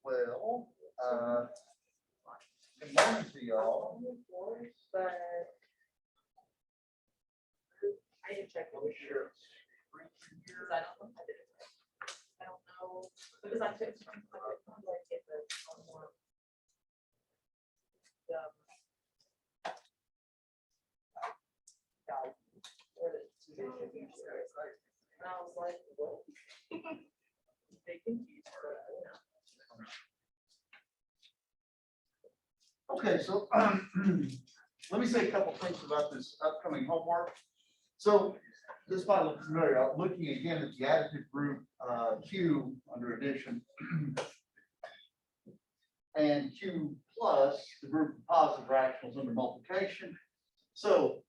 Well, good morning to y'all. But I didn't check. Sure. Because I don't know if I did it right. I don't know, because I took some, like, get the more. Guide, or the and I was like, what? They confused, but, Okay, so let me say a couple things about this upcoming homework. So this might look familiar. I'm looking again at the additive group Q under addition. And Q plus the group of positive rationals under multiplication. So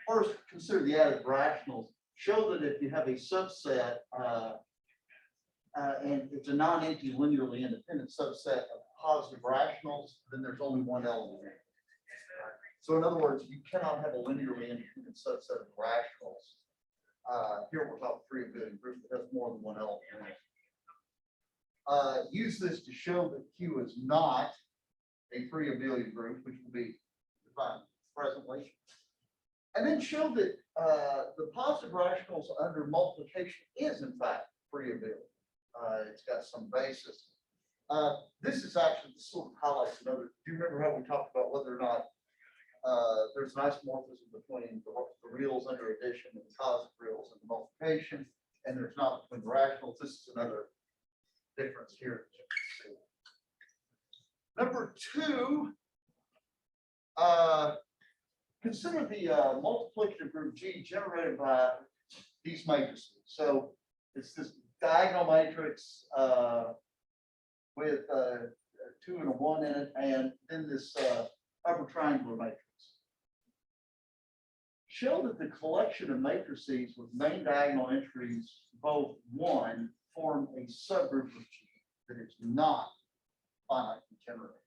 first, consider the additive rationals. Show that if you have a subset and it's a non-empty linearly independent subset of positive rationals, then there's only one element in it. So in other words, you cannot have a linearly independent subset of rationals. Here we're talking free abelian group that has more than one element in it. Use this to show that Q is not a free abelian group, which will be defined presently. And then show that the positive rationals under multiplication is in fact free abelian. It's got some basis. This is actually sort of highlights another. Do you remember how we talked about whether or not there's an isomorphism between the reals under addition and the positive reals under multiplication, and there's not between the rationals? This is another difference here that you can see. Number two, consider the multiplicative group G generated by these matrices. So it's this diagonal matrix with 2 and a 1 in it, and then this upper triangular matrix. Show that the collection of matrices with main diagonal entries both 1 form a subgroup of G that is not finitely generated.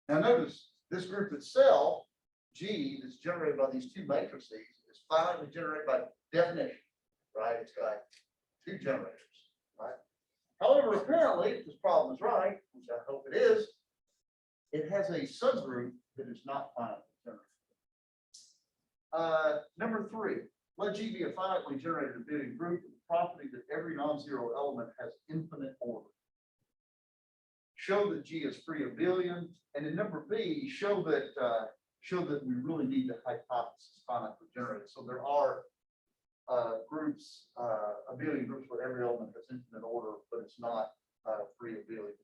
Now notice this group itself, G, that's generated by these two matrices, is finitely generated by definition, right? It's got two generators, right? However, apparently, if this problem is right, which I hope it is, it has a subgroup that is not finitely generated. Number three, let G be a finitely generated abelian group with the property that every non-zero element has infinite order. Show that G is free abelian, and in number B, show that we really need the hypothesis finitely generated. So there are groups, abelian groups where every element has infinite order, but it's not free abelian.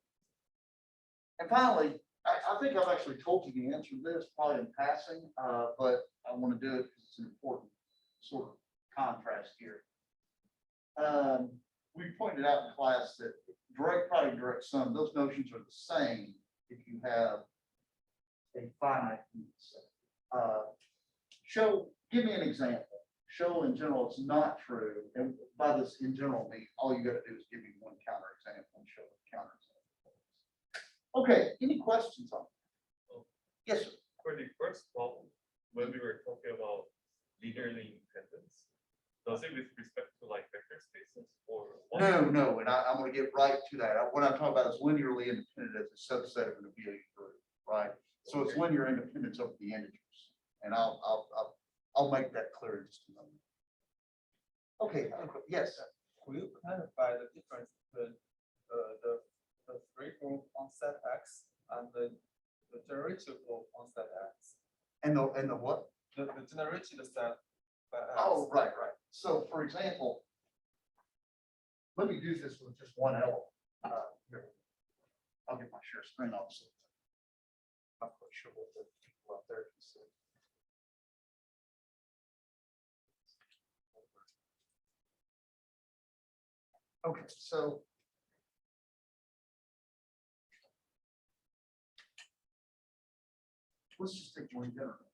And finally, I think I've actually told you the answer to this, probably in passing, but I want to do it because it's an important sort of contrast here. We pointed out in class that direct product, direct sum, those notions are the same if you have a finite set. Give me an example. Show in general it's not true, and by this in general mean all you got to do is give me one counterexample and show the counterexample. Okay, any questions on that? Yes, sir. For the first problem, when we were talking about linearly independence, does it with respect to like vector spaces or what? No, and I'm going to get right to that. What I'm talking about is linearly independent as a subset of an abelian group, right? So it's linear independence over the integers, and I'll make that clear in just a moment. Okay, yes. Will you clarify the difference between the free group on set X and the generated group on set X? And the what? The generated set by X. Oh, right. So for example, let me do this with just one element. Here. I'll get my share screen off. So I'm not quite sure what the people out there can see. Okay, so let's just take one generator.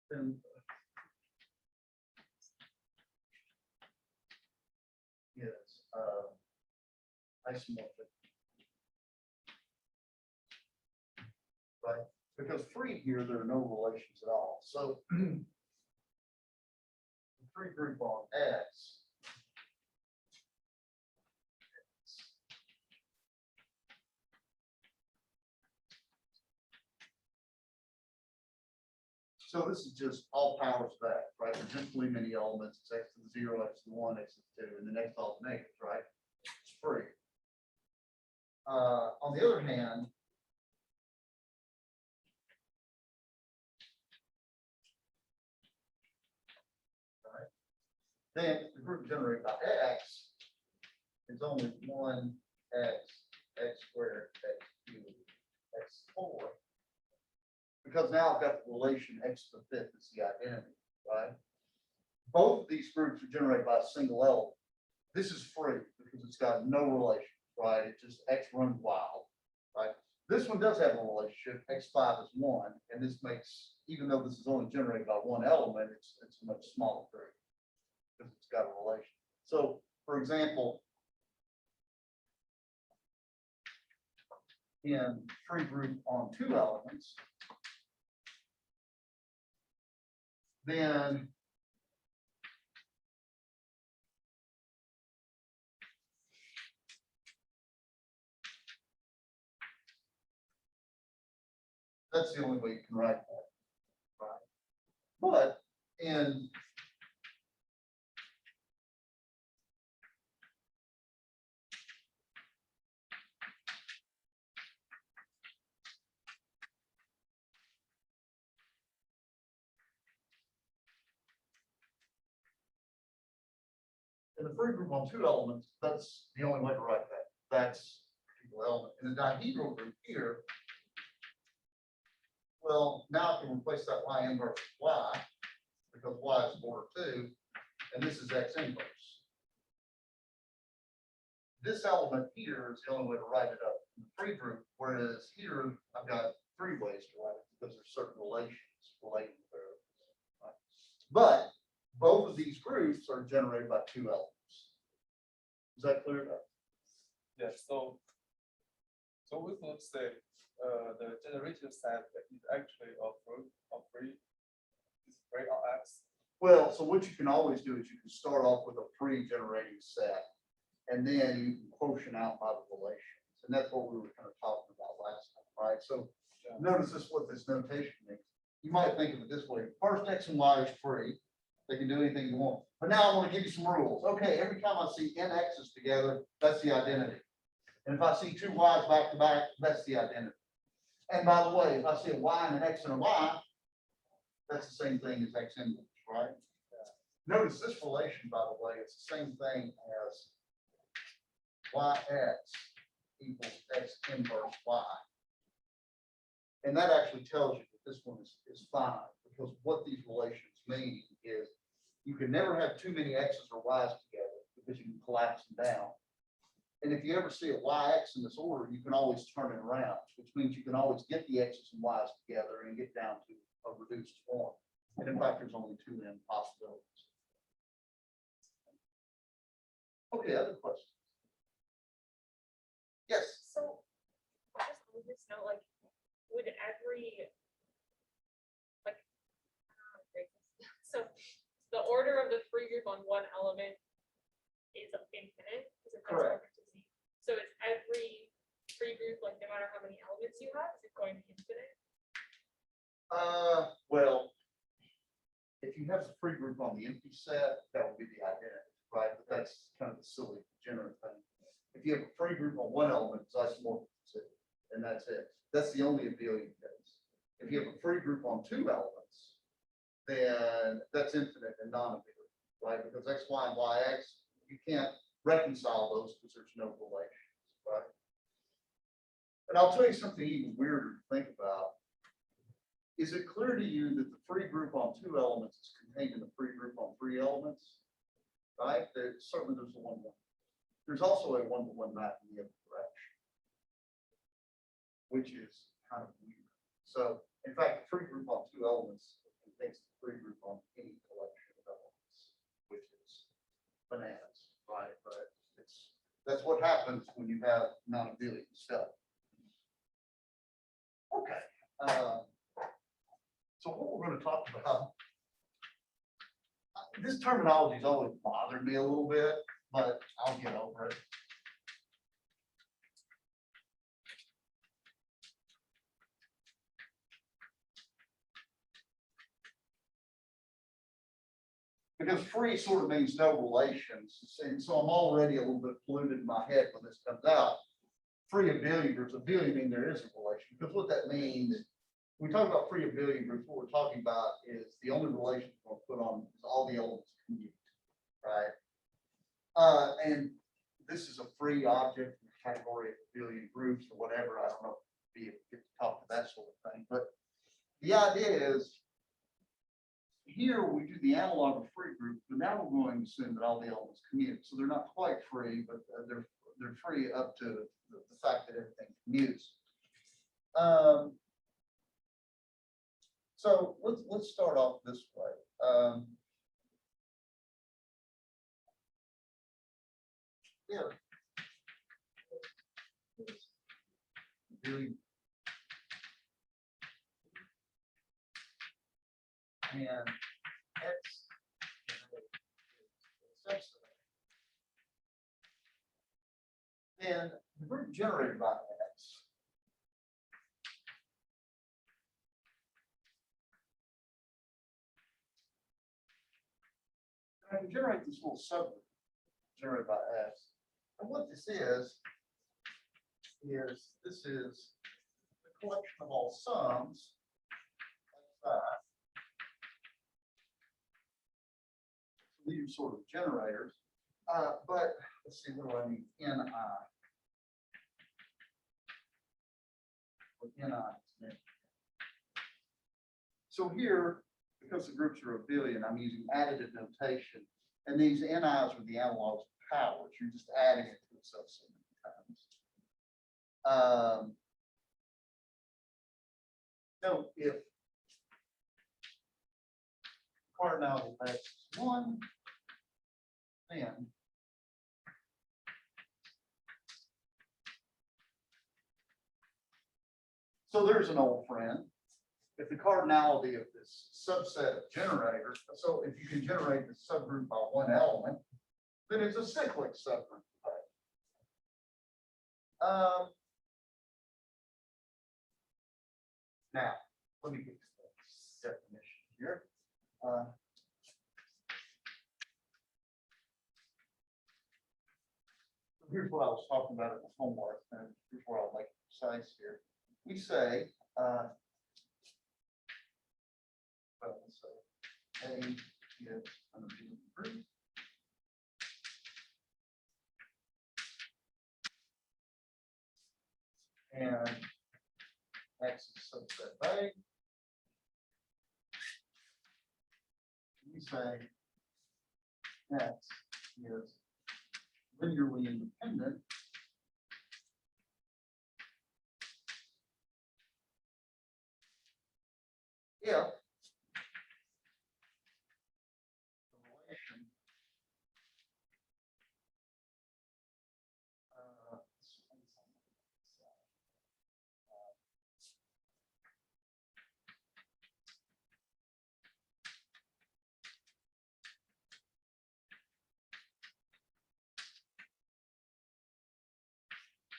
Then yes, isomorphic, right? Because free here, there are no relations at all, so. The free group on X. So this is just all powers back, right? There's just too many elements, it's X to the 0, X to the 1, X to the 2, and the next all negatives, right? It's free. On the other hand, right, then the group generated by X is only 1 X, X squared, X cubed, X 4. Because now I've got the relation X to the 5th is the identity, right? Both of these groups are generated by a single element. This is free because it's got no relation, right? It just X runs wild, right? This one does have a relationship. X5 is 1, and this makes, even though this is only generated by one element, it's a much smaller group because it's got a relation. So, for example, in free group on 2 elements, then that's the only way you can write that, right? But in the free group on 2 elements, that's the only way to write that. That's a particular element. In the dihedral group here, well, now I can replace that y inverse with y, because y is order 2, and this is x inverse. This element here is the only way to write it up in the free group, whereas here I've got 3 ways to write it because there's certain relations relating to variables. Right? But both of these groups are generated by 2 elements. Is that clear enough? Yeah, so we could say the generative set is actually a free on X. Well, so what you can always do is you can start off with a pre-generating set, and then you can quotient out by the relations. And that's what we were kind of talking about last time, right? So Yeah. notice this, what this notation means. You might think of it this way. First, X and Y is free. They can do anything you want. But now I want to give you some rules. Okay, every time I see n x's together, that's the identity. And if I see 2 y's back to back, that's the identity. And by the way, if I see a y and an x and a y, that's the same thing as x inverse, right? Notice this relation, by the way, it's the same thing as yx equals x inverse y. And that actually tells you that this one is finite, because what these relations mean is you can never have too many x's or y's together because you can collapse them down. And if you ever see a yx in this order, you can always turn it around, which means you can always get the x's and y's together and get down to a reduced form. And in fact, there's only 2 n possibilities. Okay, other questions? Yes. So, just on this note, like, would every, like, I don't know how to phrase this. So, the order of the free group on one element is infinite. Is it Correct. to Z? So, is every free group, like, no matter how many elements you have, is it going to be infinite? Well, if you have the free group on the empty set, that would be the identity, right? But that's kind of a silly degenerate thing. If you have a free group on one element, it's isomorphic, and that's it. That's the only abelian case. If you have a free group on 2 elements, then that's infinite and non-abelian, right? Because x, y, and yx, you can't reconcile those because there's no relations, right? And I'll tell you something even weirder to think about. Is it clear to you that the free group on 2 elements is contained in the free group on 3 elements? Right? Certainly there's a 1-to-1. There's also a 1-to-1 map in the other direction, which is kind of weird. So, in fact, the free group on 2 elements contains the free group on any collection of elements, which is bananas, right? But that's what happens when you have non-abelian stuff. Okay. So what we're gonna talk about, this terminology's always bothered me a little bit, but I'll get over it. Because free sort of means no relations, and so I'm already a little bit polluted in my head when this comes out. Free abelian groups, abelian mean there is a relation, because what that means, when we talk about free abelian groups, what we're talking about is the only relation we're going to put on is all the elements commute, right? And this is a free object in the category of abelian groups or whatever. I don't know if we get to talk to that sort of thing, but the idea is here we do the analog of free groups, but now we're going to assume that all the elements commute. So they're not quite free, but they're free up to the fact that everything commutes. So let's start off this way. Yeah. Really. And X then the group generated by X I can generate this little subgroup generated by X. And what this is this is the collection of all sums like that. These are sort of generators, but let's see, what do I need? Ni. What Ni is. So here, because the groups are abelian, I'm using additive notation, and these Ni's are the analogs of powers. You're just adding it to itself so many times. So if cardinality of X is 1, then so there's an old friend. If the cardinality of this subset of generators, so if you can generate the subgroup by one element, then it's a cyclic subgroup. Now, let me get to the definition here. Here's what I was talking about in the homework, and here's where I'll make it precise here. We say, let's say A is an abelian group. And X is subset A. We say X is linearly independent if the relation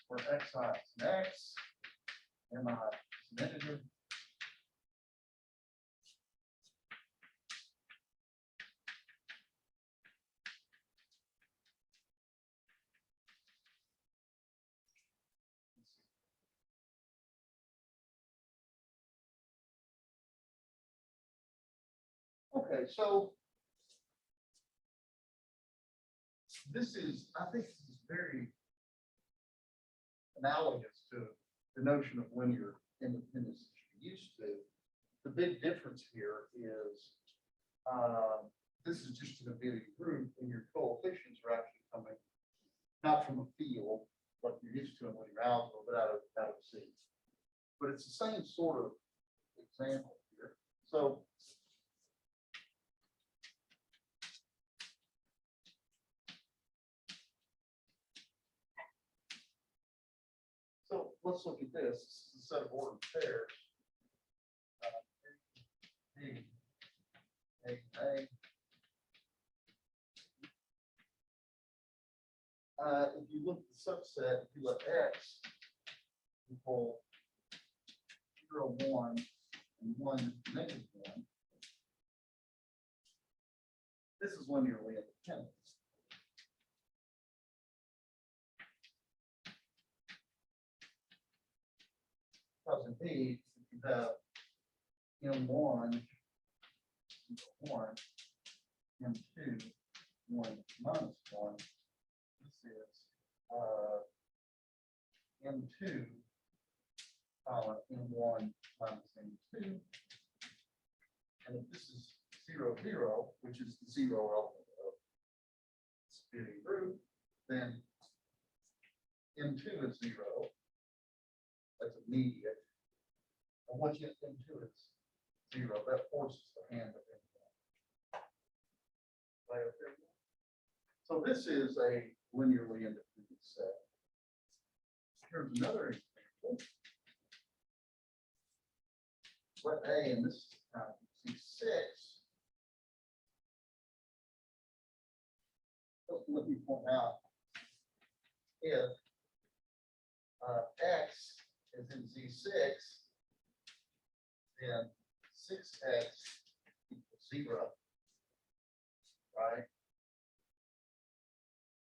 where xi is an x, mi is an integer. Okay, so I think this is very analogous to the notion of linear independence that you're used to. The big difference here is this is just an abelian group, and your coefficients are actually coming not from a field like you're used to in linear algebra, but out of C. But it's the same sort of example here. So let's look at this. This is a set of ordered pairs. subset, if you let X equal 0, 1, and 1, negative 1, this is linearly independent. Because indeed, if you have M1, 1, M2, 1 minus 1, this is M2, M1 minus M2. And if this is 0, 0, which is the 0 element of the abelian group, then M2 is 0. That's immediate. And once you get M2 is 0, that forces the hand of M1. Right up there. So this is a linearly independent set. Here's another example. Let A, and this is C6. Let me point out if X is in Z6, then 6X equals 0, right?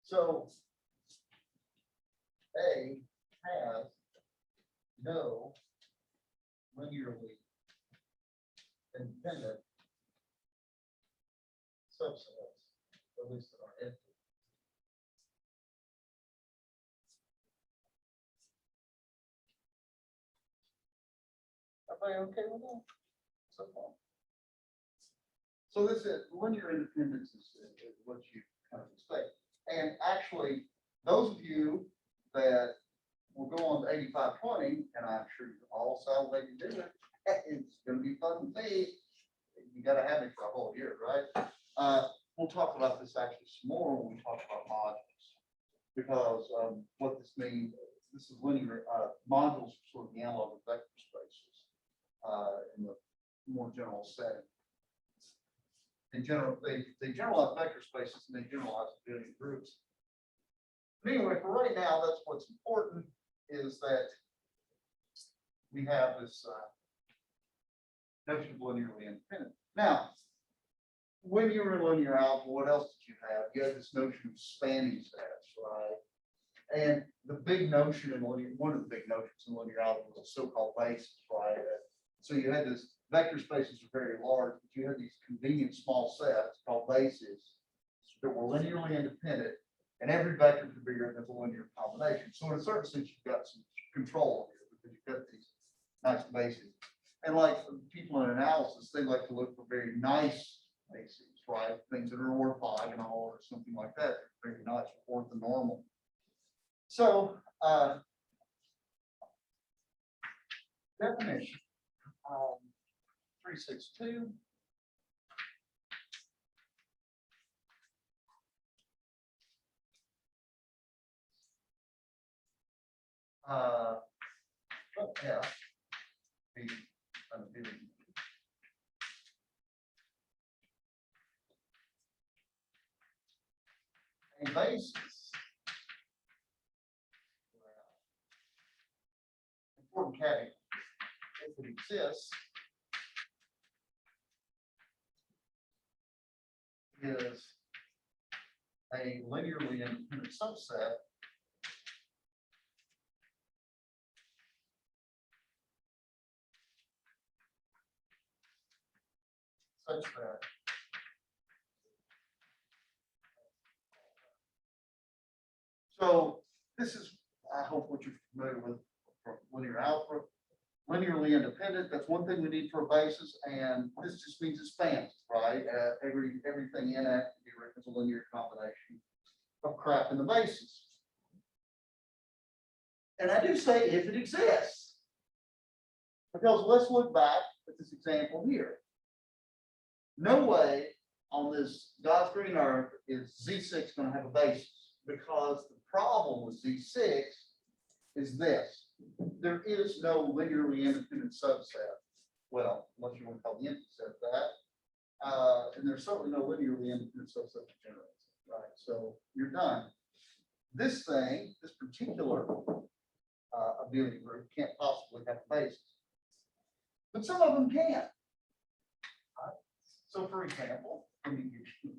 So A has no linearly independent subsets, at least in our entity. Everybody okay with that? So far. So this is linear independence is what you kind of expect. And actually, those of you that will go on to 8520, and I'm sure you all sound to do it, it's going to be fun to see. You got to have it for a whole year, right? We'll talk about this actually some more when we talk about modules, because what this means, this is linear modules are sort of the analog of vector spaces in the more general setting. In general, they generalize vector spaces and they generalize abelian groups. But anyway, for right now, that's what's important is that we have this notion of linearly independent. Now, when you were in linear algebra, what else did you have? You had this notion of spanning sets, right? And the big notion in linear, one of the big notions in linear algebra was a so-called basis, right? So you had this vector spaces are very large, but you had these convenient small sets called bases that were linearly independent, and every vector could be written as a linear combination. So in a certain sense, you've got some control here because you've got these nice bases. And like people in analysis, they like to look for very nice bases, right? Things that are orthogonal or something like that, very nice, orthonormal. So definition 362. Yeah, the unabelian. A basis. Important caveat. If it exists, is a linearly independent subset such that so this is, I hope, what you're familiar with from linear algebra. Linearly independent, that's one thing we need for a basis, and this just means it spans, right? Everything in it can be written as a linear combination of crap in the basis. And I do say if it exists, because let's look back at this example here. No way on this God's green earth is Z6 going to have a basis, because the problem with Z6 is this. There is no linearly independent subset. Well, unless you want to call the empty set that. And there's certainly no linearly independent subset that generates it, right? So you're done. this thing, this particular abelian group can't possibly have a basis. But some of them can. So for example, let me give you.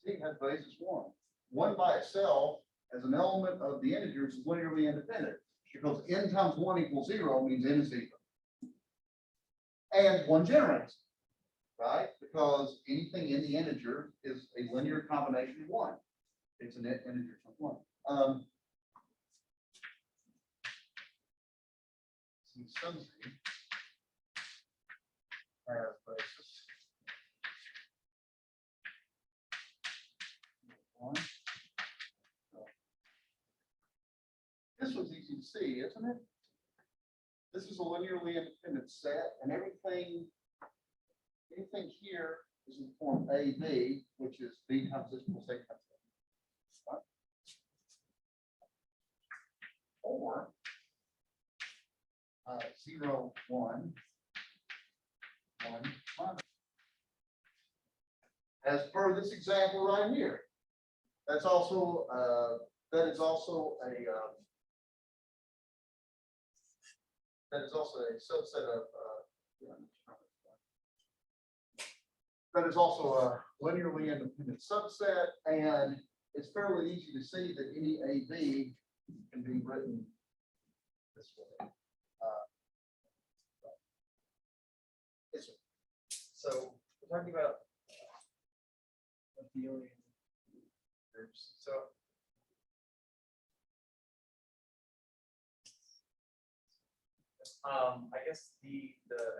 See, it has basis one. One by itself as an element of the integers is linearly independent because n times 1 equals 0 means n is 0. And one generates, right? Because anything in the integer is a linear combination of 1. It's an integer times 1. Some has basis. One. This was easy to see, isn't it? This is a linearly independent set, and anything here is in the form AB, which is B times this equals A times A. Right? Or 0, 1, 1, minus. As per this example right here, that's also that is also a subset of that is also a linearly independent subset, and it's fairly easy to see that any AB can be written this way. So we're talking about abelian groups. So I guess the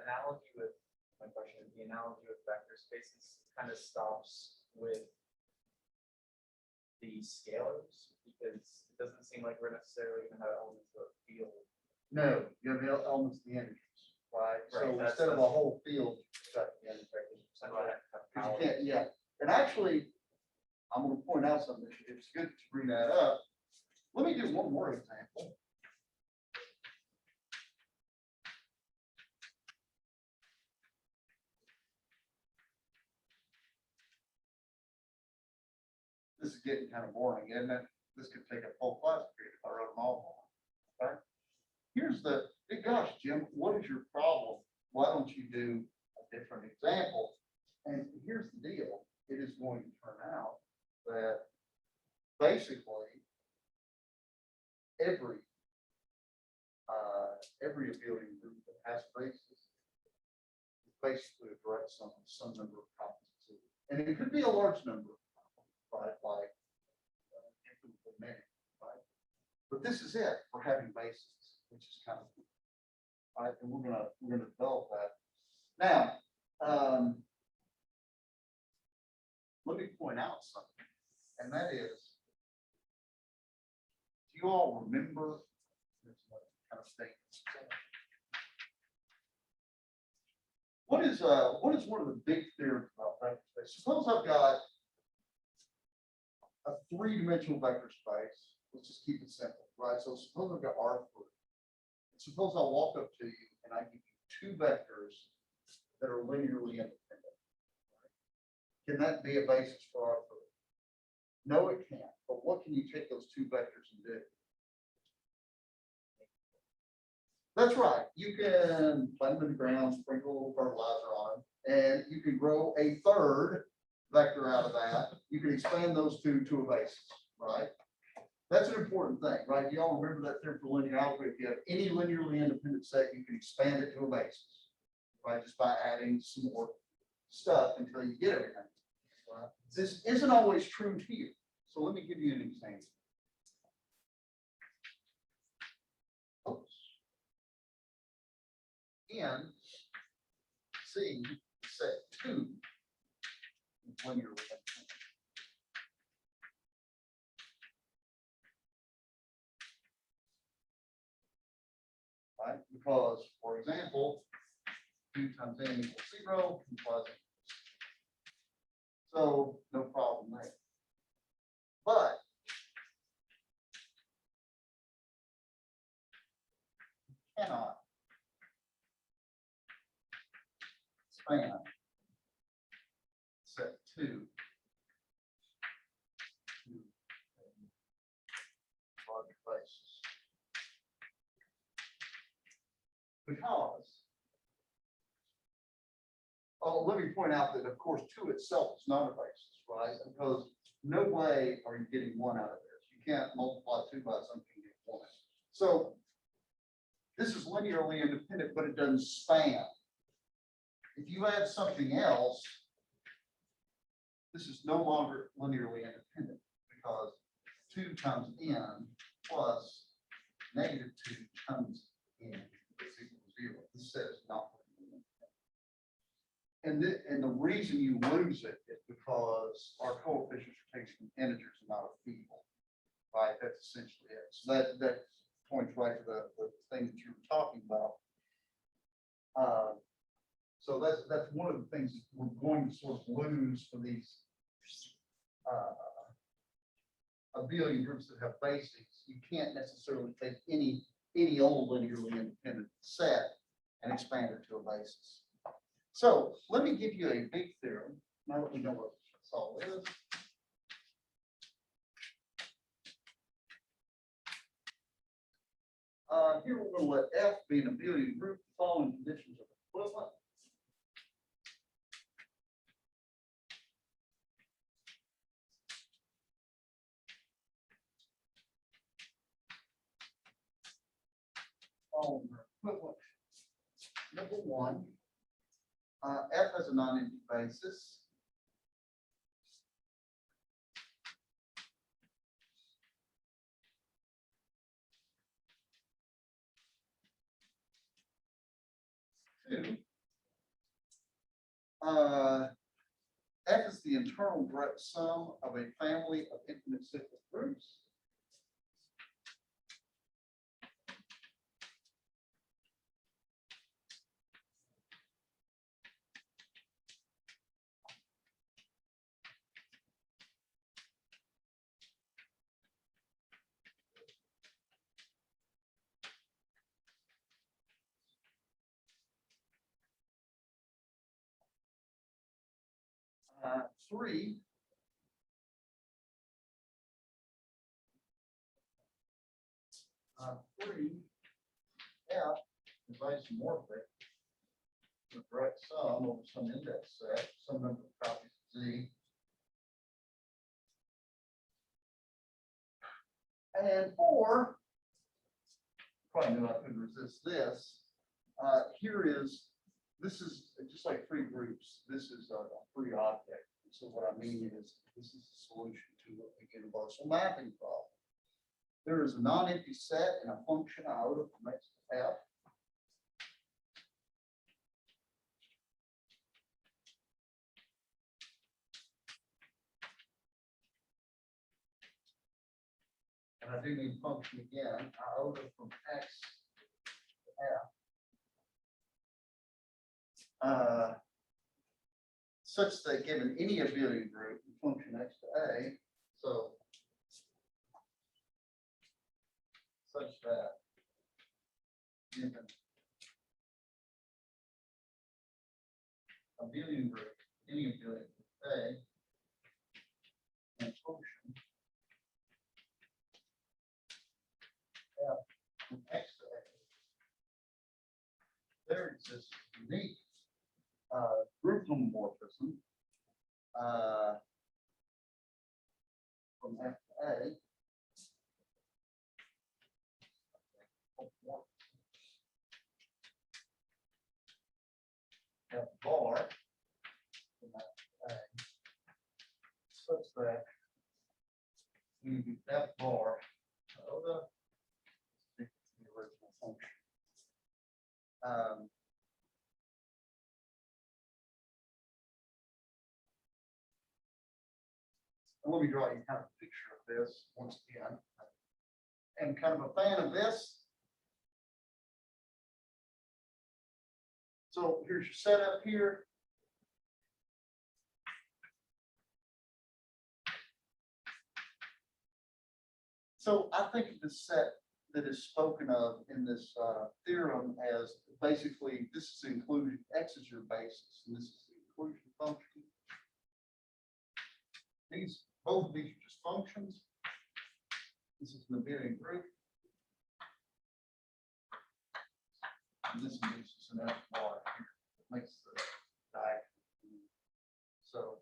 analogy with my question is the analogy with vector spaces kind of stops with the scalars because it doesn't seem like we're necessarily going to have elements of a field. No, you have the elements of the integers, right? So Right, that's- instead of a whole field, you've got the integers. Right. You can't, yeah, and actually, I'm going to point out something. It's good to bring that up. Let me do one more example. This is getting kind of boring, isn't it? This could take a whole class period if I wrote them all. Okay. Here's the, hey, gosh, Jim, what is your problem? Why don't you do a different example? And here's the deal. It is going to turn out that basically every abelian group that has basis is basically a direct sum of some number of copies of zero. And it could be a large number, right? Like infinitely many, right? But this is it for having basis, which is kind of right, and we're gonna develop that. Now, let me point out something, and that is, do you all remember this kind of statement? What is one of the big theorems about vector space? Suppose I've got a three-dimensional vector space. Let's just keep it simple, right? So suppose I've got R3. And suppose I walk up to you and I give you two vectors that are linearly independent. Can that be a basis for R3? No, it can't. But what can you take those two vectors and do? That's right. You can plant them in the ground, sprinkle a little fertilizer on them, and you can grow a third vector out of that. You can expand those two to a basis, right? That's an important thing, right? You all remember that theorem for linear algebra. If you have any linearly independent set, you can expand it to a basis, right? Just by adding some more stuff until you get everything. Right? This isn't always true here. So let me give you an example. Oops. In C set 2 is linearly independent. Right? Because, for example, 2 times n equals 0 implies So no problem there. But cannot span set two to a larger basis. Because, oh, let me point out that of course two itself is not a basis, right? Because no way are you getting one out of this. You can't multiply two by something and get one. So this is linearly independent, but it doesn't span. If you add something else, this is no longer linearly independent because 2 times n plus -2 times n is equal to 0. This says not linearly independent. And the reason you lose it is because our coefficients are taken from integers and not a feeble, right? That's essentially it. So that points right to the thing that you were talking about. So that's one of the things that we're going to sort of lose for these abelian groups that have basics. You can't necessarily take any old linearly independent set and expand it to a basis. So let me give you a big theorem. Now that we know what this all is. Here we're going to let F be an abelian group. The following conditions are equivalent. Following are equivalent. Number one, F has a non-empty basis. Two, F is the internal direct sum of a family of infinite cyclic groups. Three, F is isomorphic with direct sum over some index set, some number of copies of Z. And four, probably knew I couldn't resist this. This is just like free groups. This is a free object. So what I mean is this is the solution to a universal mapping problem. There is a non-empty set and a function iota from X to F. And I do need function again, iota from X to F. Such that given any abelian group, the function X to A, so such that given abelian group, any abelian group A, and function F from X to A, there exists a unique group homomorphism from F to A. F bar from F to A, such that we do F bar iota equals the original function. And let me draw you kind of a picture of this once again. I'm kind of a fan of this. So here's your setup here. So I think of the set that is spoken of in this theorem as basically, this is included, X is your basis, and this is the inclusion function. Both of these are just functions. This is an abelian group. And this is an F bar here. It makes the diagonal. So.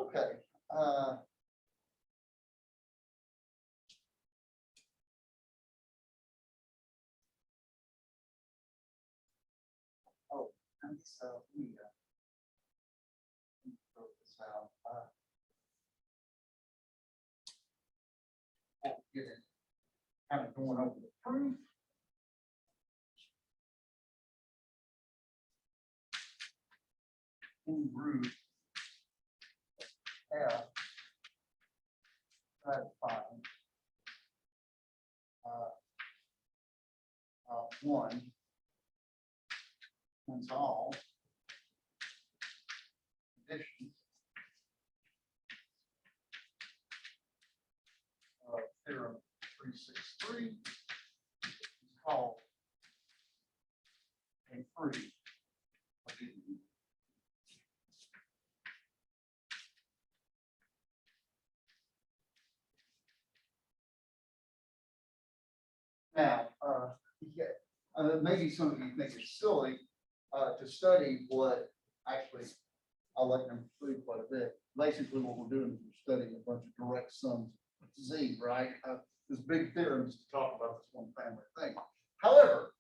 Okay. Oh, and so let me throw this out. We'll get it kind of going over the proof. In root F, try to find one and all additions of theorem 363 is called a free abelian. Now, maybe some of you think it's silly to study what actually, I like number 3 quite a bit. Basically, what we're doing is we're studying a bunch of direct sums of Z, right? This big theorem is to talk about this one family thing. However,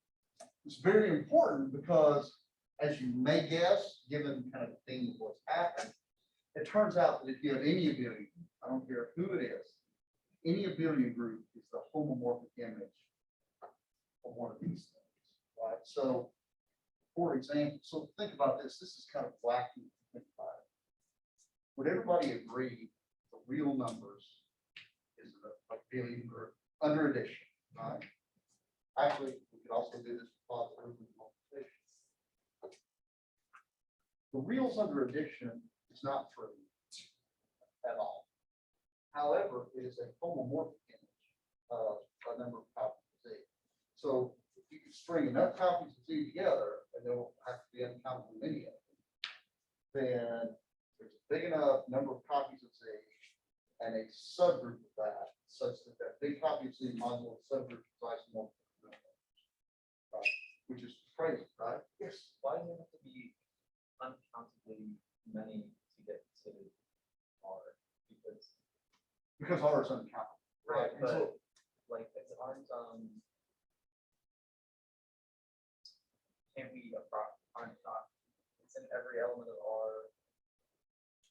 it's very important because, as you may guess, given kind of the theme of what's happened, it turns out that if you have any abelian, I don't care who it is, any abelian group is the homomorphic image of one of these things, right? So, for example, so think about this. This is kind of wacky to think about it. Would everybody agree the real numbers is a abelian group under addition, right? Actually, we could also do this with positive multiplication. The reals under addition is not true at all. However, it is a homomorphic image of a number of copies of Z. So if you can string enough copies of Z together, and there will have to be uncountable many of them, then there's a big enough number of copies of Z and a subgroup of that, such that that big copy of Z modulo subgroup is isomorphic, right? Which is crazy, right? Yes. Why does it have to be uncountably many to get considered R? Because R is uncountable, right? And so, Like, it's aren't can't we aren't not, it's in every element of R.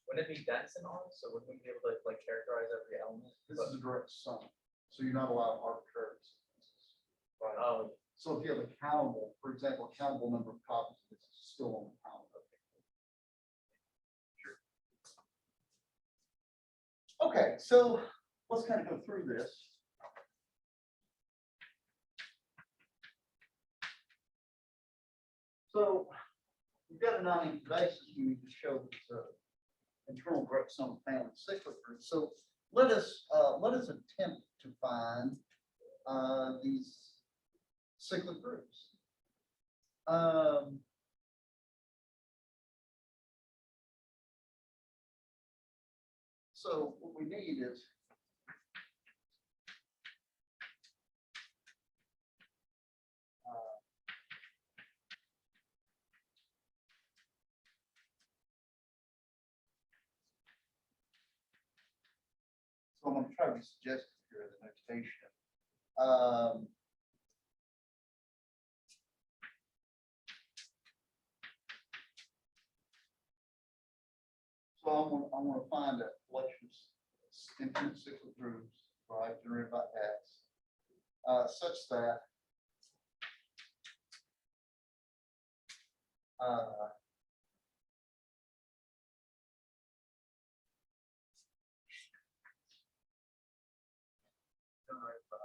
Wouldn't it be dense in R? So wouldn't we be able to like characterize every element? this is a direct sum, so you're not allowed arbitrary sequences. Right. Oh, So if you have a countable, for example, a countable number of copies, it's still uncountable. Sure. Okay, so let's kind of go through this. So we've got a non-empty basis. We need to show that it's an internal direct sum of family cyclic groups. So let us attempt to find these cyclic groups. So what we need is so I'm going to try to be suggestive here in the notation. So I want to find a collection of infinite cyclic groups, right, generated by X, such that generated by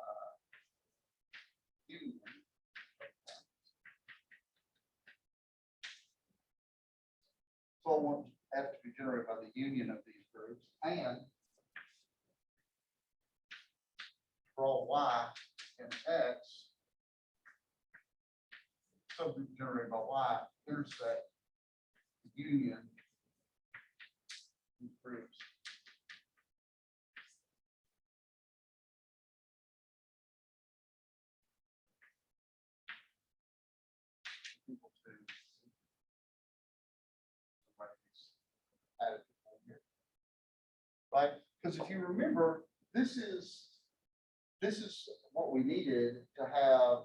union. So I want F to be generated by the union of these groups, and for all y and x, subgroup generated by y intersect the union of these groups. Equal to additive here. Right? Because if you remember, this is what we needed to have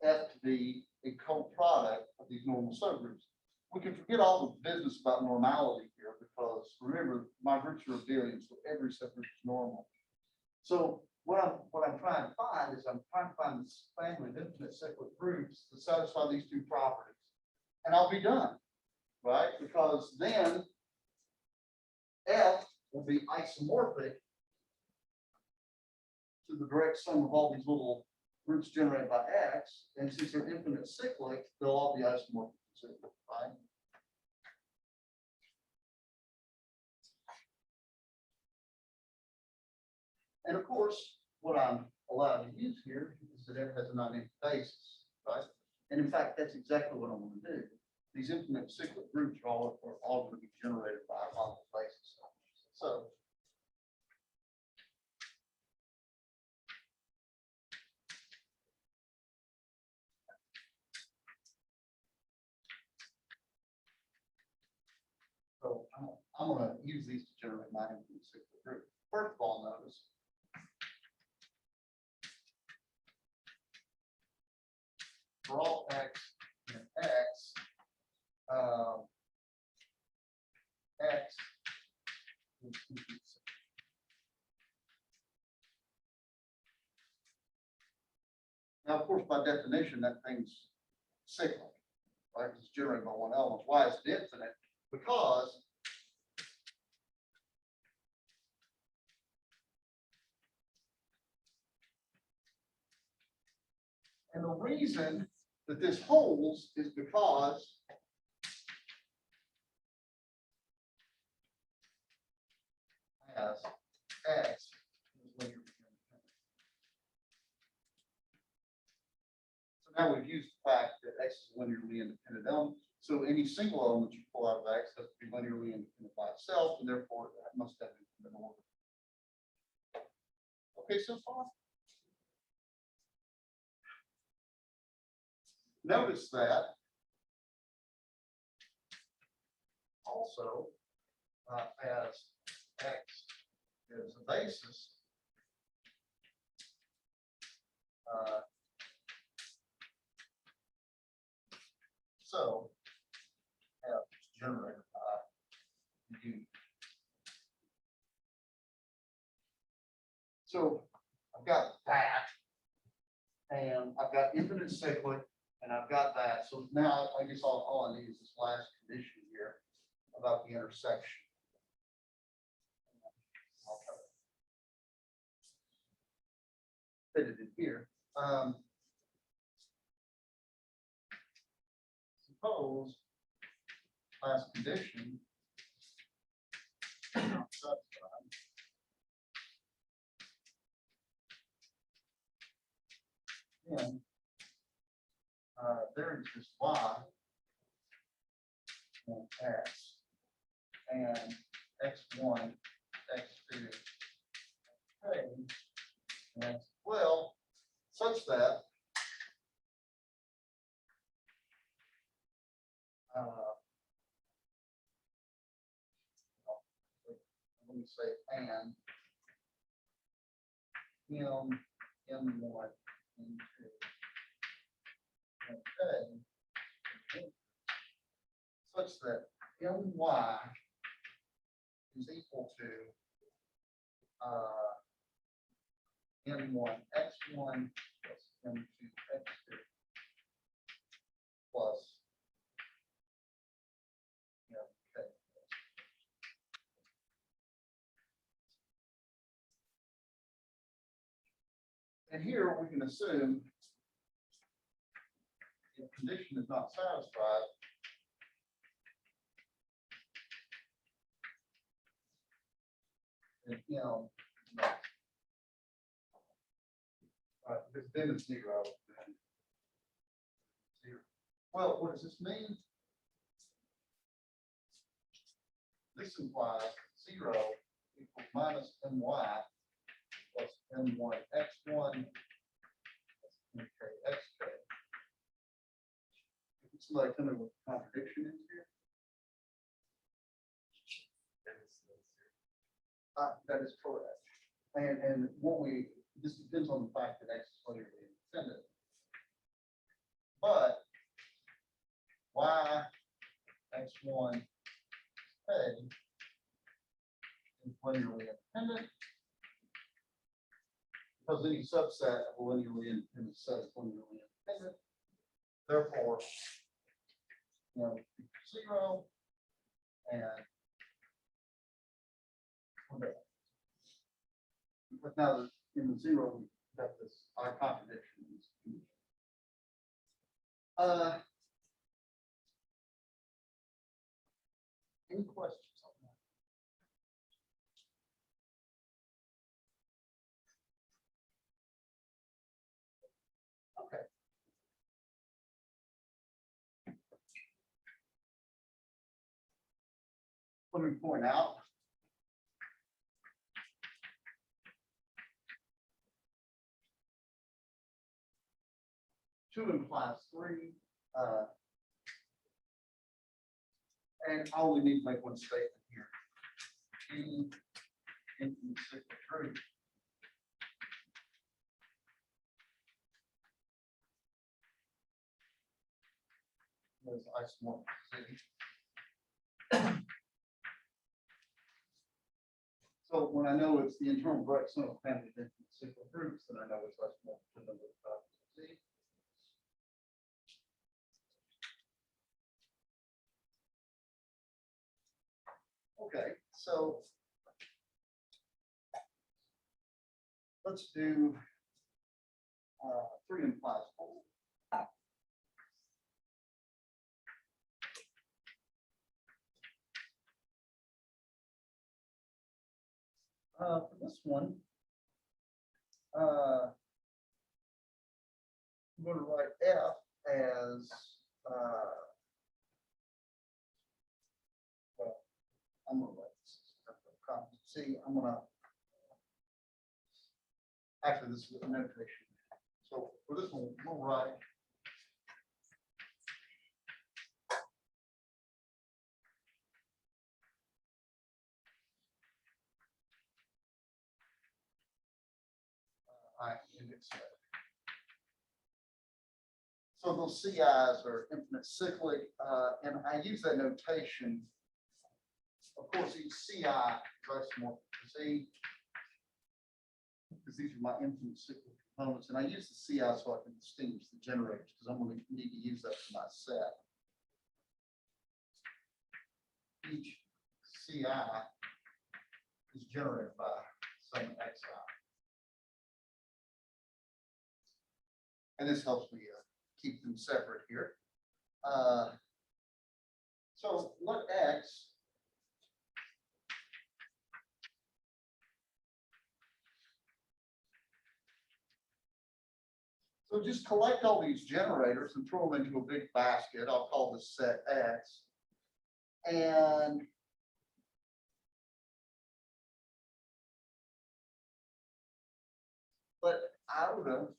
F to be a co-product of these normal subgroups. We can forget all the business about normality here because remember, my groups are abelian, so every subgroup is normal. So what I'm trying to find is I'm trying to find this family of infinite cyclic groups that satisfy these two properties. And I'll be done, right? Because then F will be isomorphic to the direct sum of all these little groups generated by X. And since they're infinite cyclic, they'll all be isomorphic to cyclic, right? And of course, what I'm allowed to use here is that F has a non-empty basis, right? And in fact, that's exactly what I'm going to do. These infinite cyclic groups are all going to be generated by a model basis. So I'm going to use these to generate my infinite cyclic group. First of all, notice for all x and x, x is infinite cyclic. Now, of course, by definition, that thing's cyclic, right? It's generated by one element. Why is it infinite? Because and the reason that this holds is because as x is linearly independent. So now we've used the fact that x is a linearly independent element. So any single element you pull out of x has to be linearly independent by itself, and therefore it must have infinite order. Okay, so far. Notice that also as x is a basis, so F is generated by the union. So I've got that, and I've got infinite cyclic, and I've got that. So now I guess all I need is this last condition here about the intersection. I'll try to fit it in here. Suppose last condition then there is this y and x and x1, x2, okay, and well, such that let me say and m, m1, m2. Okay. Such that my is equal to m1 x1 plus m2 x2 plus mk. And here we can assume if condition is not satisfied, and M. No. Right, because then it's zero. Then zero. Well, what does this mean? This implies zero equals minus my plus my x1 plus mk xk. Somebody tell me what the contradiction is here? That is correct. And what this depends on the fact that x is linearly independent. But y x1 k is linearly independent. Because any subset of a linearly independent set is linearly independent. Therefore, zero and okay. But now that in the zero, we have this our contradiction. Any questions on that? Okay. Let me point out. Two implies three. And I only need to make one statement here. Any infinite cyclic group is isomorphic. So when I know it's the internal Brexton family of infinite cyclic groups, then I know it's isomorphic to the Z. Okay, so let's do 3 implies 4. For this one, I'm going to write F as well, I'm going to write this. See, I'm going to actually this is a notation. So for this one, we'll write I index set. So those CIs are infinite cyclic, and I use that notation. Of course, each CI is isomorphic to Z, because these are my infinite cyclic components, and I use the CI so I can distinguish the generators, because I'm going to need to use that for my set. Each CI is generated by some XI. And this helps me keep them separate here. So let X so just collect all these generators and throw them into a big basket. I'll call this set X. And let iota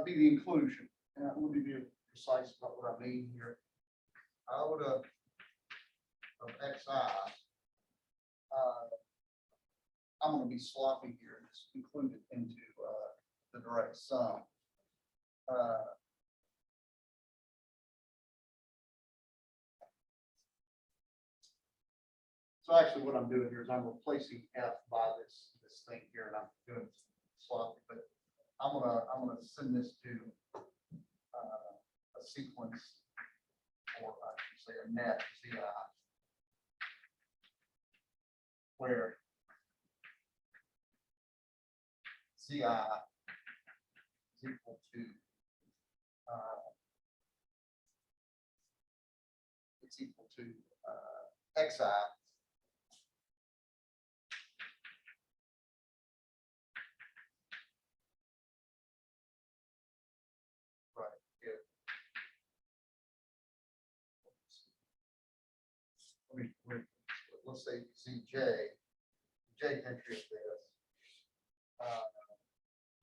be the inclusion. Let me be precise about what I mean here. Iota of xi. I'm going to be sloppy here and just include it into the direct sum. So actually what I'm doing here is I'm replacing F by this thing here, and I'm doing it sloppy, but I'm gonna send this to a sequence, or I should say a net CI, where CI is is equal to, it's equal to, xi. Right, if. Let's say Zj, J entry of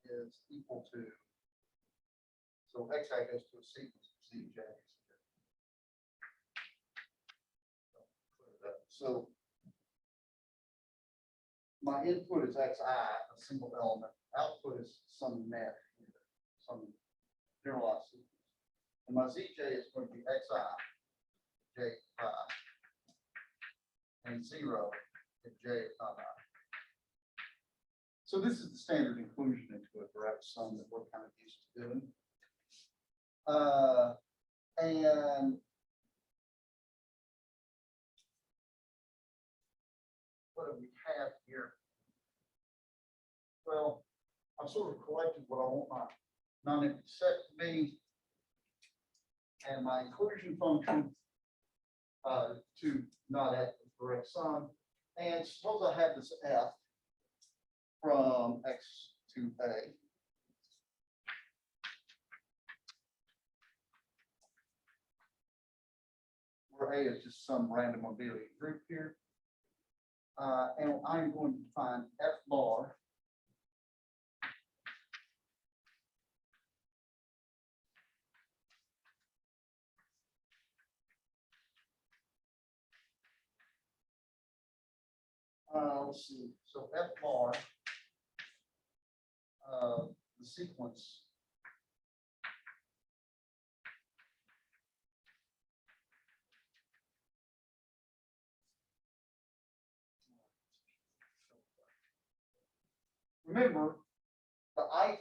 this, is equal to, so xi goes to a sequence of Zj. So my input is xi, a single element, output is some net, some generalized sequence. And my Zj is going to be xi, j pi, and 0 if j is not i. So this is the standard inclusion into a direct sum that we're kind of used to doing. And what do we have here? Well, I've sort of collected what I want my non-empty set to be, and my inclusion function to not have the direct sum. And suppose I have this f from x to a. Where a is just some random abelian group here. And I'm going to define f bar let's see, so f bar, the sequence remember, the ith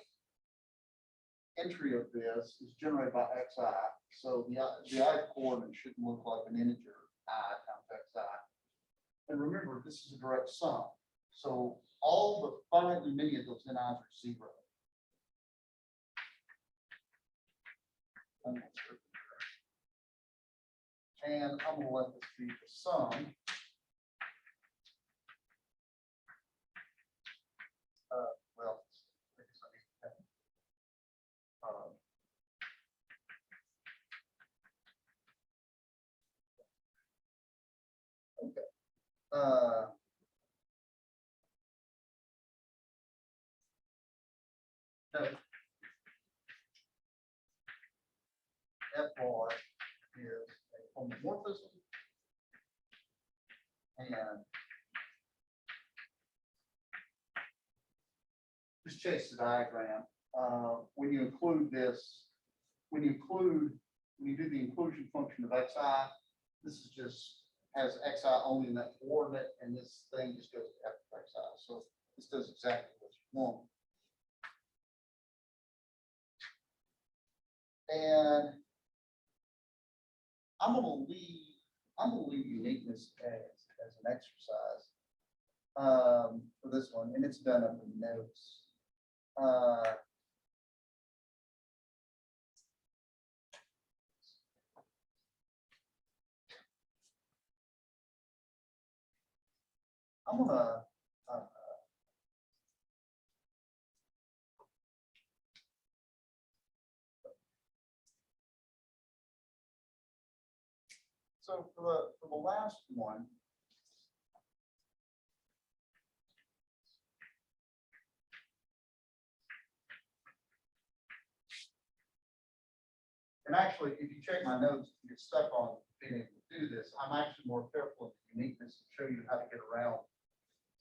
entry of this is generated by xi, so the ith coordinate shouldn't look like an integer I times xi. And remember, this is a direct sum, so all the finitely many of those ni's are 0. And I'm going to let this be the sum well, I guess I need to have, okay. No. F bar is a homomorphism, and just chase the diagram. When you include this, when you do the inclusion function of xi, this is just has xi only in that coordinate, and this thing just goes to f of xi. So this does exactly what you want. And I'm gonna leave uniqueness as an exercise for this one, and it's done up in notes. I'm gonna so for the last one, and actually, if you check my notes, you get stuck on being able to do this. I'm actually more careful of the uniqueness to show you how to get around.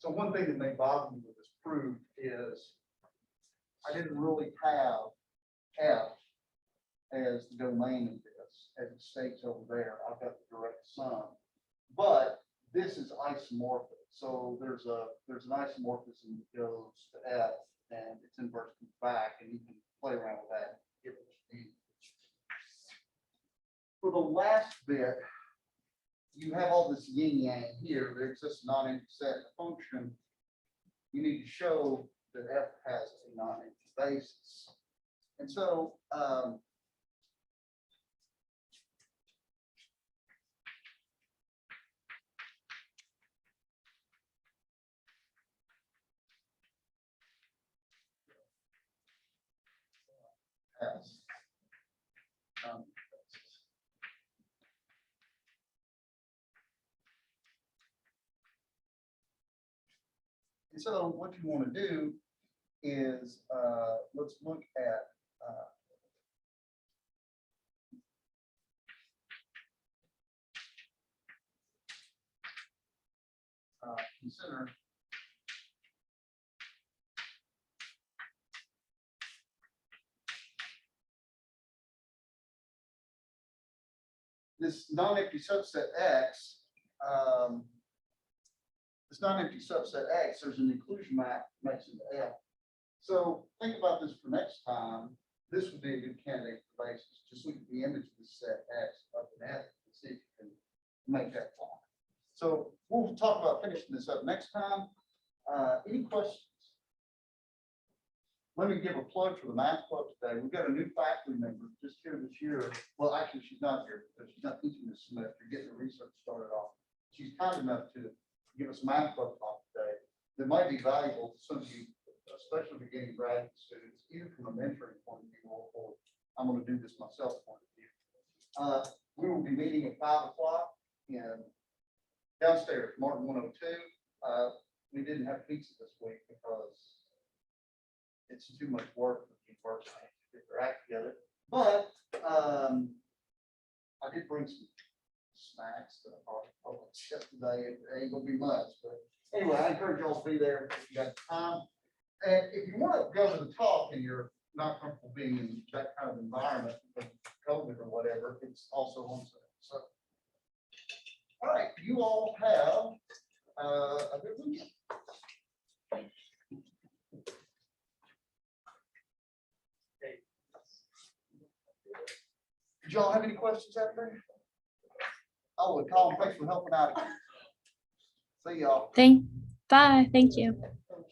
So one thing that may bother me with this proof is I didn't really have f as the domain of this, as it states over there. I've got the direct sum, but this is isomorphic. So there's an isomorphism that goes to f, and its inverse comes back, and you can play around with that. Get what you need. For the last bit, you have all this yin yang here. There exists a non-empty set function. You need to show that f has a non-empty basis. And so, yes. And so what you want to do is, let's look at, consider this non-empty subset X, this non-empty subset X, there's an inclusion map next to the F. So think about this for next time. This would be a good candidate for basis. Just look at the image of the set X of an F and see if you can make that fly. So we'll talk about finishing this up next time. Any questions? Let me give a plug for the math club today. We've got a new faculty member just here this year. Well, actually, she's not here because she's not teaching this semester, getting the research started off. She's kind enough to give us a math club talk today that might be valuable to some of you, especially beginning graduate students, either from a mentoring point of view or I'm going to do this myself point of view. We will be meeting at 5 o'clock in downstairs, Martin 102. We didn't have pizza this week because it's too much work for the university to get their act together. But I did bring some snacks that I bought yesterday. It ain't gonna be much, but anyway, I encourage y'all to be there if you got time. And if you want to go to the talk and you're not comfortable being in that kind of environment because of COVID or whatever, it's also on sale. So, all right, you all have a good weekend. Did y'all have any questions out there? Oh, and Colin, thanks for helping out again. See y'all. Bye. Thank you.